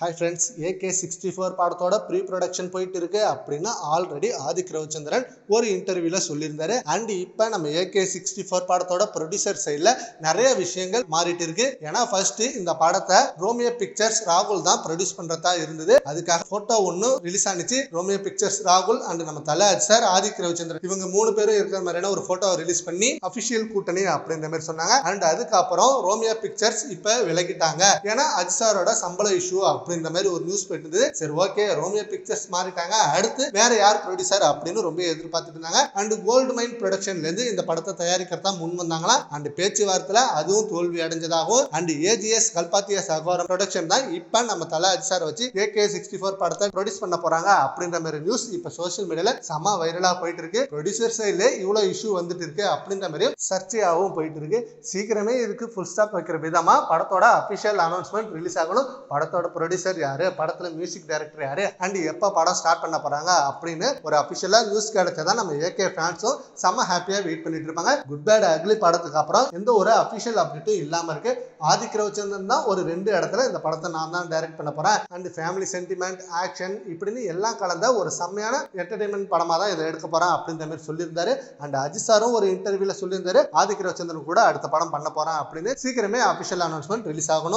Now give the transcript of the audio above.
Hi friends, AK64 படத்தோட pre production போயிட்டு இருக்கு அப்படின்னு ஆல்ரெடி ஆதிக் ரவிச்சந்திரன் ஒரு இன்டர்வியூல சொல்லியிருந்தாரு. அண்ட் இப்போ நம்ம AK64 படத்தோட ப்ரொடியூசர் சைடில் நிறைய விஷயங்கள் மாறிட்டு இருக்கு. ஏன்னா ஃபர்ஸ்ட் இந்த படத்தை ரோமியோ பிக்சர்ஸ் ராகுல் தான் ப்ரொடியூஸ் பண்றதா இருந்தது. அதுக்காக போட்டோ ஒன்று ரிலீஸ் ஆனிச்சு. ரோமியோ பிக்சர்ஸ் ராகுல் அண்ட் நம்ம தல சார் ஆதிக் ரவிச்சந்திரன் இவங்க 3 பேரும் இருக்கிற மாதிரியான ஒரு போட்டோ ரிலீஸ் பண்ணி அபிஷியல் கூட்டணி அப்படின்ற மாதிரி சொன்னாங்க. அண்ட் அதுக்கப்புறம் ரோமியோ பிக்சர்ஸ் இப்ப விலகிட்டாங்க. ஏன்னா அஜிசாரோட சம்பள இஷ்யூ அப்படின்ற மாதிரி ஒரு நியூஸ் போயிட்டு. சரி, ஓகே, ரோமியோ பிக்சர்ஸ் மாறிட்டாங்க, அடுத்து வேற யார் ப்ரொடியூசர் அப்படின்னு ரொம்ப எதிர்பார்த்துட்டு இருந்தாங்க. அண்ட் கோல்டு மைன் ப்ரொடக்ஷன்ல இருந்து இந்த படத்தை தயாரிக்கிறதா முன் வந்தாங்களா. அண்ட் பேச்சுவார்த்தையில அதுவும் தோல்வி அடைஞ்சதாகவும் அண்ட் AGS கல்பாத்திய சகோதரம் ப்ரொடக்ஷன் தான் இப்ப நம்ம தல அஜிசார் வச்சு AK64 படத்தை ப்ரொடியூஸ் பண்ண போறாங்க அப்படின்ற மாதிரி நியூஸ் இப்ப சோசியல் மீடியால செம வைரலா போயிட்டு இருக்கு. ப்ரொடியூசர் சைட்ல இவ்வளவு இஷ்யூ வந்துட்டு இருக்கு அப்படின்ற மாதிரி சர்ச்சையாகவும் போயிட்டு இருக்கு. சீக்கிரமே இதுக்கு ஃபுல் ஸ்டாப் வைக்கிற விதமா படத்தோட அபிஷியல் அனௌன்ஸ்மெண்ட் ரிலீஸ் ஆகணும். படத்தோட ப்ரொடியூசர் யாரு, படத்துல மியூசிக் டைரக்டர் யாரு, அண்ட் எப்ப படம் ஸ்டார்ட் பண்ண போறாங்க அப்படின்னு ஒரு அபிஷியலா நியூஸ் கிடைச்சதான் நம்ம AK ஃபேன்ஸும் செம்ம ஹாப்பியா வெயிட் பண்ணிட்டு இருப்பாங்க. குட் பேட் அக்லி படத்துக்கு அப்புறம் எந்த ஒரு அபிஷியல் அப்டேட்டும் இல்லாம இருக்கு. ஆதிக் ரவிச்சந்திரன் தான் ஒரு 2 இடத்துல இந்த படத்தை நான் தான் டைரக்ட் பண்ண போறேன், அண்ட் ஃபேமிலி சென்டிமெண்ட், ஆக்ஷன் இப்படின்னு எல்லாம் கலந்த ஒரு செம்மையான என்டர்டைன்மெண்ட் படமா தான் இதை எடுக்க போறேன் அப்படின்ற மாதிரி சொல்லியிருந்தாரு. அண்ட் அஜிசாரும் ஒரு இன்டர்வியூல சொல்லியிருந்தாரு ஆதிக் ரவிச்சந்திரன் கூட அடுத்த படம் பண்ண போறேன் அப்படின்னு. சீக்கிரமே அபிஷியல் அனௌன்ஸ்மெண்ட் ரிலீஸ் ஆகணும்.